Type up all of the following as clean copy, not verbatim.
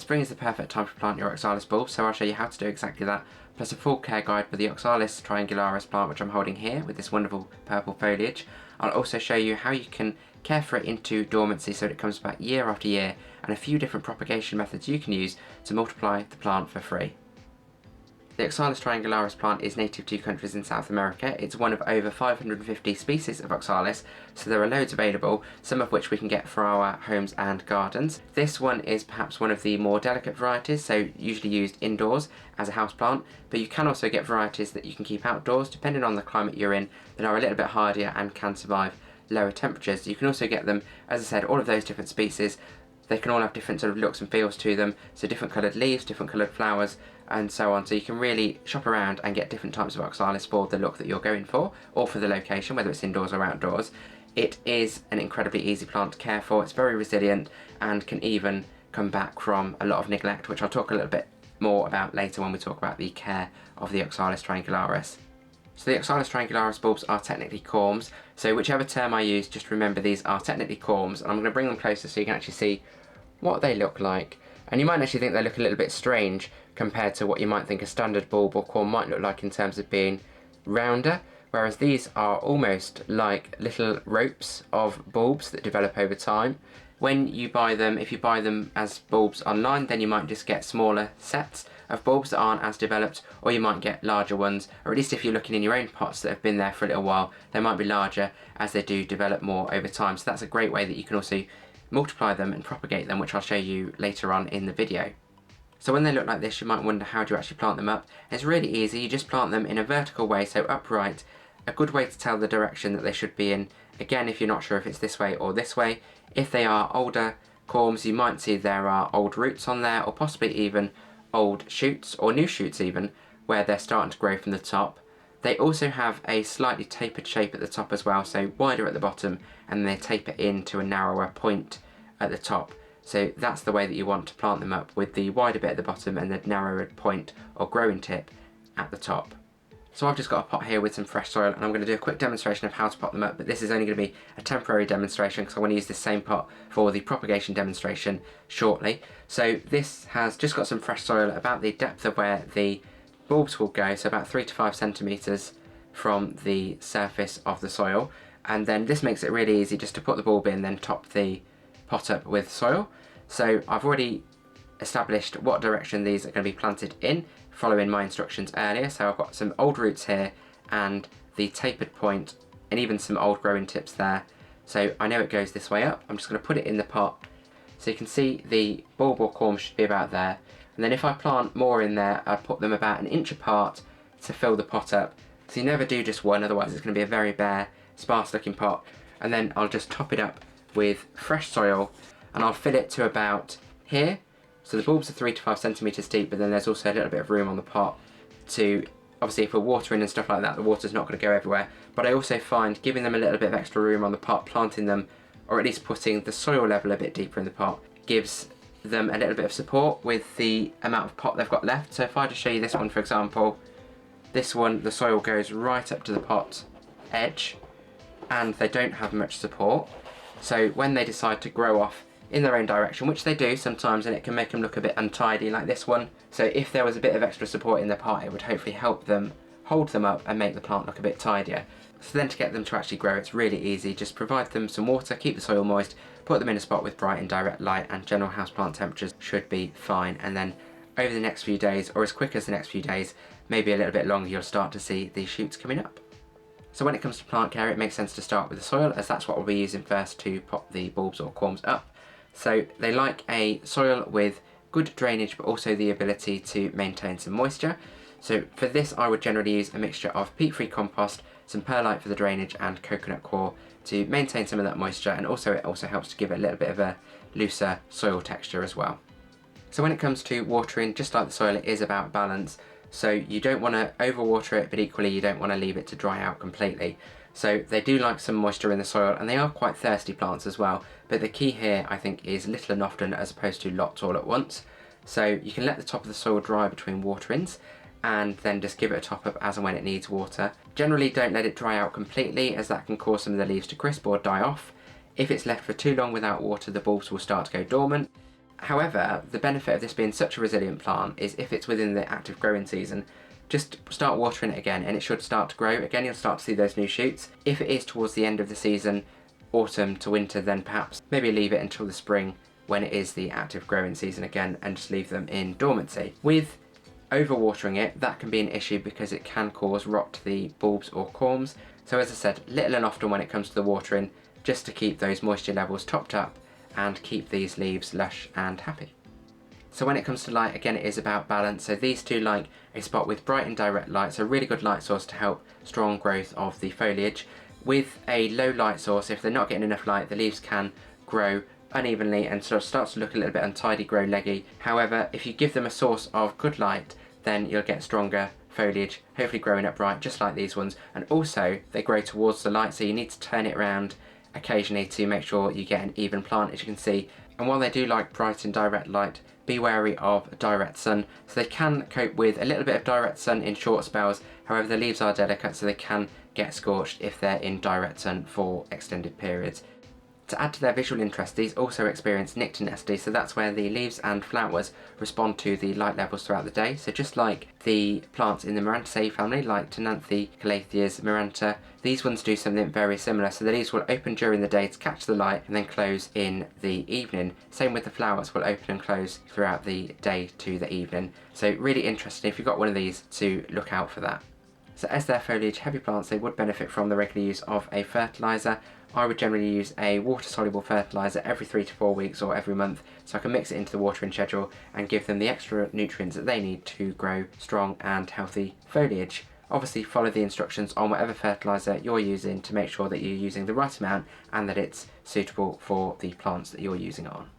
Spring is the perfect time to plant your Oxalis bulbs, so I'll show you how to do exactly that, plus a full care guide for the Oxalis Triangularis plant, which I'm holding here with this wonderful purple foliage. I'll also show you how you can care for it into dormancy so that it comes back year after year, and a few different propagation methods you can use to multiply the plant for free. The Oxalis Triangularis plant is native to countries in South America. It's one of over 550 species of Oxalis, so there are loads available, some of which we can get for our homes and gardens. This one is perhaps one of the more delicate varieties, so usually used indoors as a houseplant, but you can also get varieties that you can keep outdoors, depending on the climate you're in, that are a little bit hardier and can survive lower temperatures. You can also get them, as I said, all of those different species. They can all have different sort of looks and feels to them, so different coloured leaves, different coloured flowers, and so on. So you can really shop around and get different types of Oxalis for the look that you're going for, or for the location, whether it's indoors or outdoors. It is an incredibly easy plant to care for. It's very resilient and can even come back from a lot of neglect, which I'll talk a little bit more about later when we talk about the care of the Oxalis Triangularis. So the Oxalis Triangularis bulbs are technically corms, so whichever term I use, just remember these are technically corms, and I'm going to bring them closer so you can actually see what they look like. And you might actually think they look a little bit strange compared to what you might think a standard bulb or corm might look like in terms of being rounder, whereas these are almost like little ropes of bulbs that develop over time. When you buy them, if you buy them as bulbs online, then you might just get smaller sets of bulbs that aren't as developed, or you might get larger ones, or at least if you're looking in your own pots that have been there for a little while, they might be larger as they do develop more over time. So that's a great way that you can also multiply them and propagate them, which I'll show you later on in the video. So when they look like this, you might wonder, how do you actually plant them up? It's really easy. You just plant them in a vertical way, so upright. A good way to tell the direction that they should be in, again, if you're not sure if it's this way or this way. If they are older corms, you might see there are old roots on there, or possibly even old shoots, or new shoots even, where they're starting to grow from the top. They also have a slightly tapered shape at the top as well, so wider at the bottom, and they taper into a narrower point at the top. So that's the way that you want to plant them up, with the wider bit at the bottom and the narrower point or growing tip at the top. So I've just got a pot here with some fresh soil, and I'm going to do a quick demonstration of how to pot them up, but this is only going to be a temporary demonstration because I want to use this same pot for the propagation demonstration shortly. So this has just got some fresh soil about the depth of where the bulbs will go, so about 3 to 5 centimetres from the surface of the soil, and then this makes it really easy just to put the bulb in, then top the pot up with soil. So I've already established what direction these are going to be planted in, following my instructions earlier. So I've got some old roots here and the tapered point, and even some old growing tips there. So I know it goes this way up. I'm just going to put it in the pot, so you can see the bulb or corm should be about there. And then if I plant more in there, I'll put them about an inch apart to fill the pot up. So you never do just one, otherwise it's going to be a very bare, sparse looking pot. And then I'll just top it up with fresh soil, and I'll fill it to about here. So the bulbs are 3 to 5 centimetres deep, but then there's also a little bit of room on the pot to, obviously if we're watering and stuff like that, the water's not going to go everywhere. But I also find giving them a little bit of extra room on the pot, planting them, or at least putting the soil level a bit deeper in the pot, gives them a little bit of support with the amount of pot they've got left. So if I just show you this one, for example, this one, the soil goes right up to the pot edge, and they don't have much support. So when they decide to grow off in their own direction, which they do sometimes, and it can make them look a bit untidy like this one. So if there was a bit of extra support in the pot, it would hopefully help them hold them up and make the plant look a bit tidier. So then to get them to actually grow, it's really easy. Just provide them some water, keep the soil moist, put them in a spot with bright and direct light, and general houseplant temperatures should be fine. And then over the next few days, or as quick as the next few days, maybe a little bit longer, you'll start to see these shoots coming up. So when it comes to plant care, it makes sense to start with the soil, as that's what we'll be using first to pop the bulbs or corms up. So they like a soil with good drainage, but also the ability to maintain some moisture. So for this, I would generally use a mixture of peat-free compost, some perlite for the drainage, and coconut coir to maintain some of that moisture, and also it also helps to give it a little bit of a looser soil texture as well. So when it comes to watering, just like the soil, it is about balance. So you don't want to overwater it, but equally you don't want to leave it to dry out completely. So they do like some moisture in the soil, and they are quite thirsty plants as well. But the key here, I think, is little and often as opposed to lots all at once. So you can let the top of the soil dry between waterings, and then just give it a top up as and when it needs water. Generally don't let it dry out completely, as that can cause some of the leaves to crisp or die off. If it's left for too long without water, the bulbs will start to go dormant. However, the benefit of this being such a resilient plant is if it's within the active growing season, just start watering it again and it should start to grow. Again, you'll start to see those new shoots. If it is towards the end of the season, autumn to winter, then perhaps maybe leave it until the spring when it is the active growing season again and just leave them in dormancy. With overwatering it, that can be an issue because it can cause rot to the bulbs or corms. So as I said, little and often when it comes to the watering, just to keep those moisture levels topped up and keep these leaves lush and happy. So when it comes to light, again, it is about balance. So these two like a spot with bright and direct light, so a really good light source to help strong growth of the foliage. With a low light source, if they're not getting enough light, the leaves can grow unevenly and sort of starts to look a little bit untidy, grow leggy. However, if you give them a source of good light, then you'll get stronger foliage, hopefully growing upright, just like these ones. And also, they grow towards the light, so you need to turn it around occasionally to make sure you get an even plant, as you can see. And while they do like bright and direct light, be wary of direct sun. So they can cope with a little bit of direct sun in short spells. However, the leaves are delicate, so they can get scorched if they're in direct sun for extended periods. To add to their visual interest, these also experience nyctinacity, so that's where the leaves and flowers respond to the light levels throughout the day. So just like the plants in the Marantaceae family, like Tenanthe, Calatheas, Maranta, these ones do something very similar. So the leaves will open during the day to catch the light and then close in the evening. Same with the flowers, will open and close throughout the day to the evening. So really interesting if you've got one of these to look out for that. So as they're foliage heavy plants, they would benefit from the regular use of a fertiliser. I would generally use a water-soluble fertiliser every 3 to 4 weeks or every month, so I can mix it into the watering schedule and give them the extra nutrients that they need to grow strong and healthy foliage. Obviously follow the instructions on whatever fertiliser you're using to make sure that you're using the right amount and that it's suitable for the plants that you're using it on.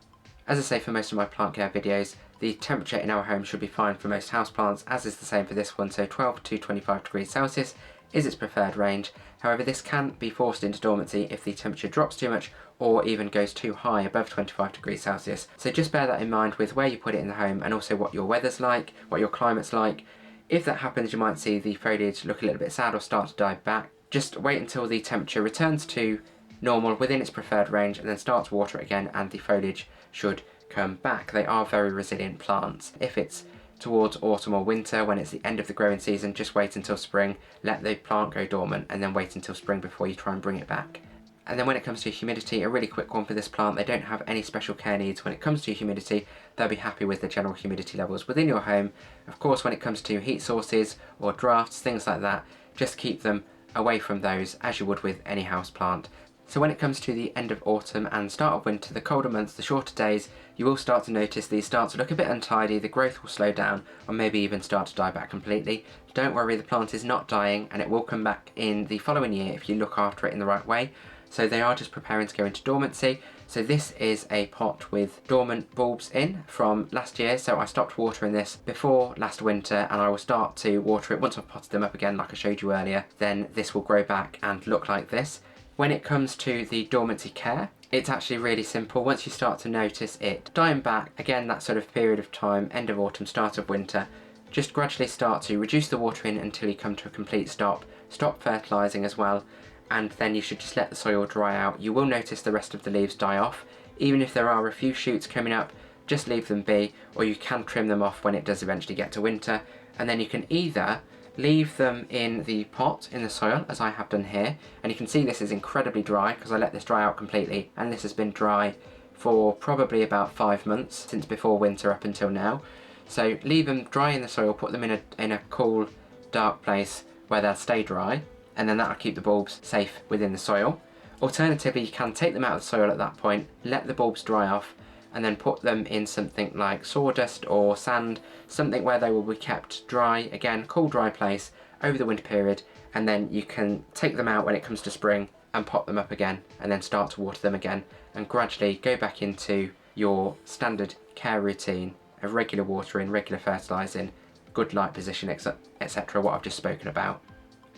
As I say for most of my plant care videos, the temperature in our home should be fine for most houseplants, as is the same for this one, so 12 to 25 degrees Celsius is its preferred range. However, this can be forced into dormancy if the temperature drops too much or even goes too high above 25 degrees Celsius. So just bear that in mind with where you put it in the home and also what your weather's like, what your climate's like. If that happens, you might see the foliage look a little bit sad or start to die back. Just wait until the temperature returns to normal within its preferred range and then start to water it again and the foliage should come back. They are very resilient plants. If it's towards autumn or winter, when it's the end of the growing season, just wait until spring, let the plant go dormant and then wait until spring before you try and bring it back. And then when it comes to humidity, a really quick one for this plant, they don't have any special care needs when it comes to humidity. They'll be happy with the general humidity levels within your home. Of course, when it comes to heat sources or drafts, things like that, just keep them away from those as you would with any house plant. So when it comes to the end of autumn and start of winter, the colder months, the shorter days, you will start to notice these start to look a bit untidy, the growth will slow down or maybe even start to die back completely. Don't worry, the plant is not dying and it will come back in the following year if you look after it in the right way. So they are just preparing to go into dormancy. So this is a pot with dormant bulbs in from last year. So I stopped watering this before last winter and I will start to water it once I've potted them up again like I showed you earlier. Then this will grow back and look like this. When it comes to the dormancy care, it's actually really simple. Once you start to notice it dying back, again that sort of period of time, end of autumn, start of winter, just gradually start to reduce the watering until you come to a complete stop. Stop fertilising as well, and then you should just let the soil dry out. You will notice the rest of the leaves die off. Even if there are a few shoots coming up, just leave them be, or you can trim them off when it does eventually get to winter. And then you can either leave them in the pot in the soil, as I have done here, and you can see this is incredibly dry because I let this dry out completely, and this has been dry for probably about 5 months since before winter up until now. So leave them dry in the soil, put them in a cool, dark place where they'll stay dry, and then that'll keep the bulbs safe within the soil. Alternatively, you can take them out of the soil at that point, let the bulbs dry off, and then put them in something like sawdust or sand, something where they will be kept dry, again, cool, dry place over the winter period, and then you can take them out when it comes to spring and pot them up again, and then start to water them again, and gradually go back into your standard care routine of regular watering, regular fertilising, good light position, etc., what I've just spoken about.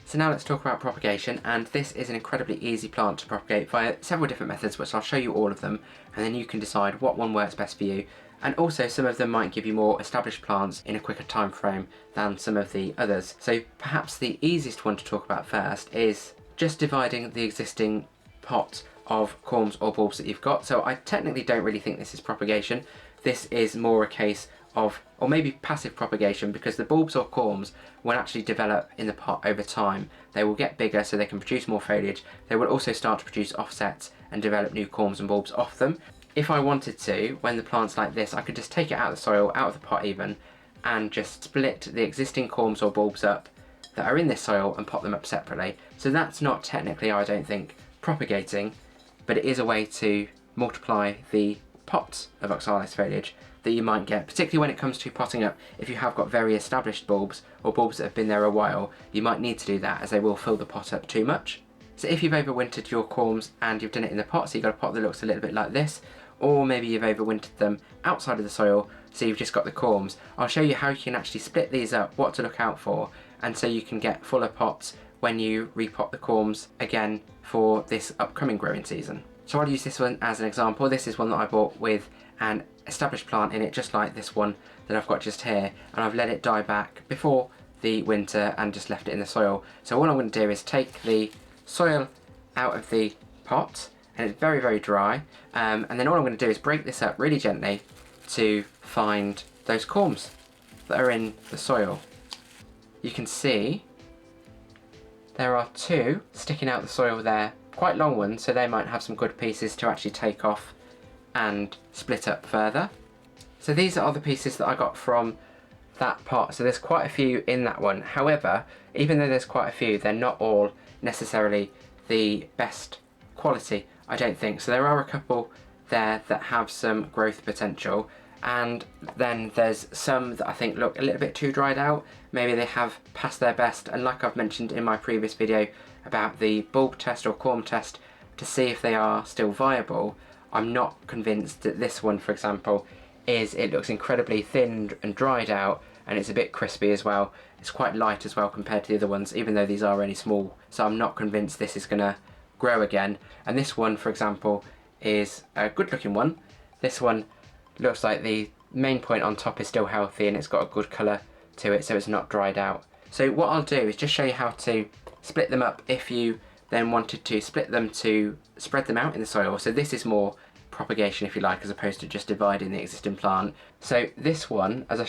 So now let's talk about propagation, and this is an incredibly easy plant to propagate via several different methods, which I'll show you all of them, and then you can decide what one works best for you. And also some of them might give you more established plants in a quicker time frame than some of the others. So perhaps the easiest one to talk about first is just dividing the existing pot of corms or bulbs that you've got. So I technically don't really think this is propagation. this is more a case of, or maybe passive propagation, because the bulbs or corms will actually develop in the pot over time. They will get bigger so they can produce more foliage. They will also start to produce offsets and develop new corms and bulbs off them. If I wanted to, when the plant's like this, I could just take it out of the soil, out of the pot even, and just split the existing corms or bulbs up that are in this soil and pop them up separately. So that's not technically, I don't think, propagating, but it is a way to multiply the pots of Oxalis foliage that you might get, particularly when it comes to potting up. If you have got very established bulbs or bulbs that have been there a while, you might need to do that, as they will fill the pot up too much. So if you've overwintered your corms and you've done it in the pot, so you've got a pot that looks a little bit like this, or maybe you've overwintered them outside of the soil, so you've just got the corms, I'll show you how you can actually split these up, what to look out for, and so you can get fuller pots when you repot the corms again for this upcoming growing season. So I'll use this one as an example. This is one that I bought with an established plant in it, just like this one that I've got just here, and I've let it die back before the winter and just left it in the soil. So all I'm going to do is take the soil out of the pot, and it's very, very dry, and then all I'm going to do is break this up really gently to find those corms that are in the soil. You can see there are two sticking out the soil there, quite long ones, so they might have some good pieces to actually take off and split up further. So these are the pieces that I got from that pot. So there's quite a few in that one. However, even though there's quite a few, they're not all necessarily the best quality, I don't think. So there are a couple there that have some growth potential, and then there's some that I think look a little bit too dried out. Maybe they have passed their best, and like I've mentioned in my previous video about the bulb test or corm test to see if they are still viable, I'm not convinced that this one, for example, it looks incredibly thin and dried out, and it's a bit crispy as well. It's quite light as well compared to the other ones, even though these are only small, so I'm not convinced this is going to grow again. And this one, for example, is a good looking one. This one looks like the main point on top is still healthy, and it's got a good colour to it, so it's not dried out. So what I'll do is just show you how to split them up if you then wanted to split them to spread them out in the soil. So this is more propagation, if you like, as opposed to just dividing the existing plant. So this one, as I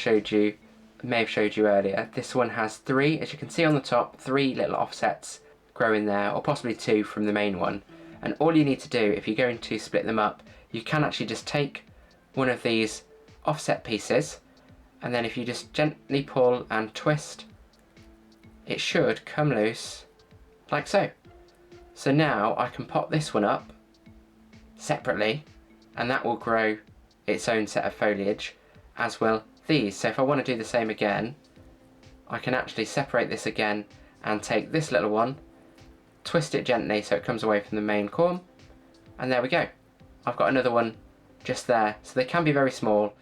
may have showed you earlier, this one has three, as you can see on the top, three little offsets growing there, or possibly two from the main one. And all you need to do, if you're going to split them up, you can actually just take one of these offset pieces, and then if you just gently pull and twist, it should come loose like so. So now I can pop this one up separately, and that will grow its own set of foliage, as will these. So if I want to do the same again, I can actually separate this again and take this little one, twist it gently so it comes away from the main corm, and there we go. I've got another one just there. So they can be very small,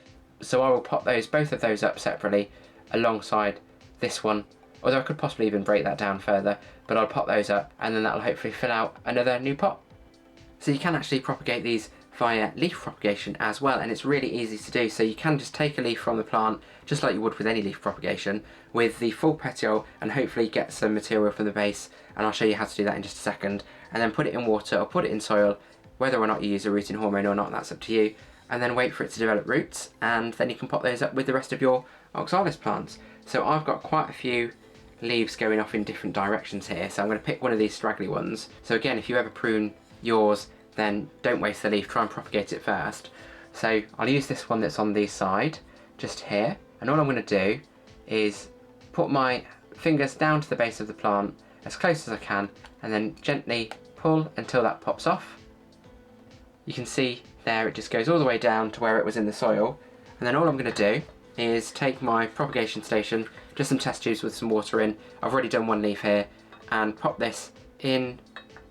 so I will pop both of those up separately alongside this one, although I could possibly even break that down further, but I'll pop those up, and then that'll hopefully fill out another new pot. So you can actually propagate these via leaf propagation as well, and it's really easy to do. So you can just take a leaf from the plant, just like you would with any leaf propagation, with the full petiole, and hopefully get some material from the base, and I'll show you how to do that in just a second, and then put it in water or put it in soil. Whether or not you use a rooting hormone or not, that's up to you, and then wait for it to develop roots, and then you can pop those up with the rest of your Oxalis plants. So I've got quite a few leaves going off in different directions here, so I'm going to pick one of these straggly ones. So again, if you ever prune yours, then don't waste the leaf, try and propagate it first. So I'll use this one that's on the side, just here, and all I'm going to do is put my fingers down to the base of the plant as close as I can, and then gently pull until that pops off. You can see there it just goes all the way down to where it was in the soil, and then all I'm going to do is take my propagation station, just some test tubes with some water in, I've already done one leaf here, and pop this in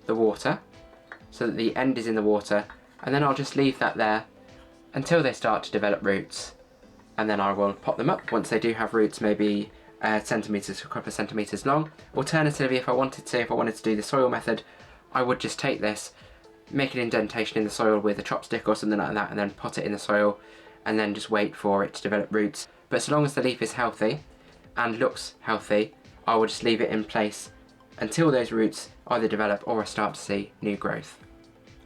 the water so that the end is in the water, and then I'll just leave that there until they start to develop roots, and then I will pop them up once they do have roots, maybe centimetres to a couple of centimetres long. Alternatively, if I wanted to do the soil method, I would just take this, make an indentation in the soil with a chopstick or something like that, and then pot it in the soil, and then just wait for it to develop roots. But so long as the leaf is healthy and looks healthy, I will just leave it in place until those roots either develop or I start to see new growth.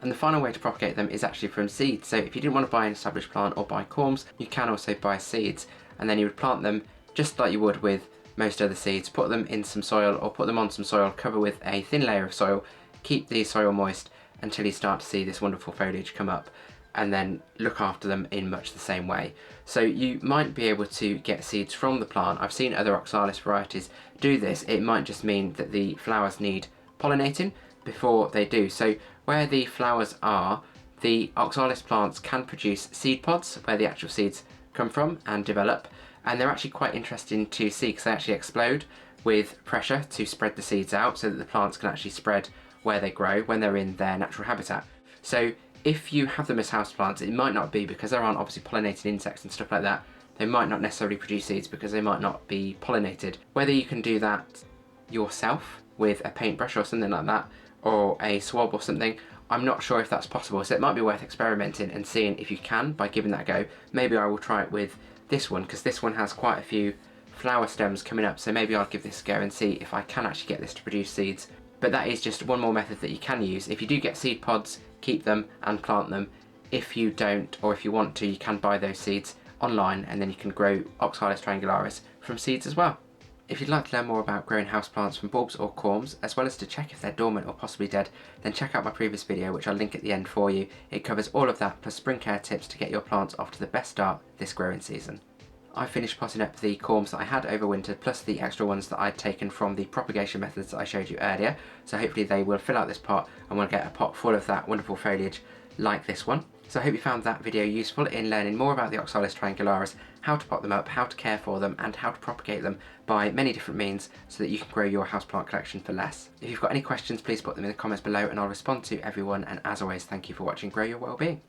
And the final way to propagate them is actually from seeds. So if you didn't want to buy an established plant or buy corms, you can also buy seeds, and then you would plant them just like you would with most other seeds. Put them in some soil or put them on some soil, cover with a thin layer of soil, keep the soil moist until you start to see this wonderful foliage come up, and then look after them in much the same way. So you might be able to get seeds from the plant. I've seen other Oxalis varieties do this. It might just mean that the flowers need pollinating before they do. So where the flowers are, the Oxalis plants can produce seed pods where the actual seeds come from and develop, and they're actually quite interesting to see because they actually explode with pressure to spread the seeds out so that the plants can actually spread where they grow when they're in their natural habitat. So if you have them as houseplants, it might not be, because there aren't obviously pollinated insects and stuff like that, they might not necessarily produce seeds because they might not be pollinated. Whether you can do that yourself with a paintbrush or something like that, or a swab or something, I'm not sure if that's possible, so it might be worth experimenting and seeing if you can by giving that a go. Maybe I will try it with this one, because this one has quite a few flower stems coming up, so maybe I'll give this a go and see if I can actually get this to produce seeds. But that is just one more method that you can use. If you do get seed pods, keep them and plant them. If you don't, or if you want to, you can buy those seeds online, and then you can grow Oxalis Triangularis from seeds as well. If you'd like to learn more about growing houseplants from bulbs or corms, as well as to check if they're dormant or possibly dead, then check out my previous video, which I'll link at the end for you. It covers all of that, plus spring care tips to get your plants off to the best start this growing season. I finished potting up the corms that I had overwintered, plus the extra ones that I'd taken from the propagation methods that I showed you earlier, so hopefully they will fill out this pot and we'll get a pot full of that wonderful foliage like this one. So I hope you found that video useful in learning more about the Oxalis Triangularis, how to pot them up, how to care for them, and how to propagate them by many different means so that you can grow your houseplant collection for less. If you've got any questions, please put them in the comments below and I'll respond to everyone, and as always, thank you for watching Grow Your Wellbeing.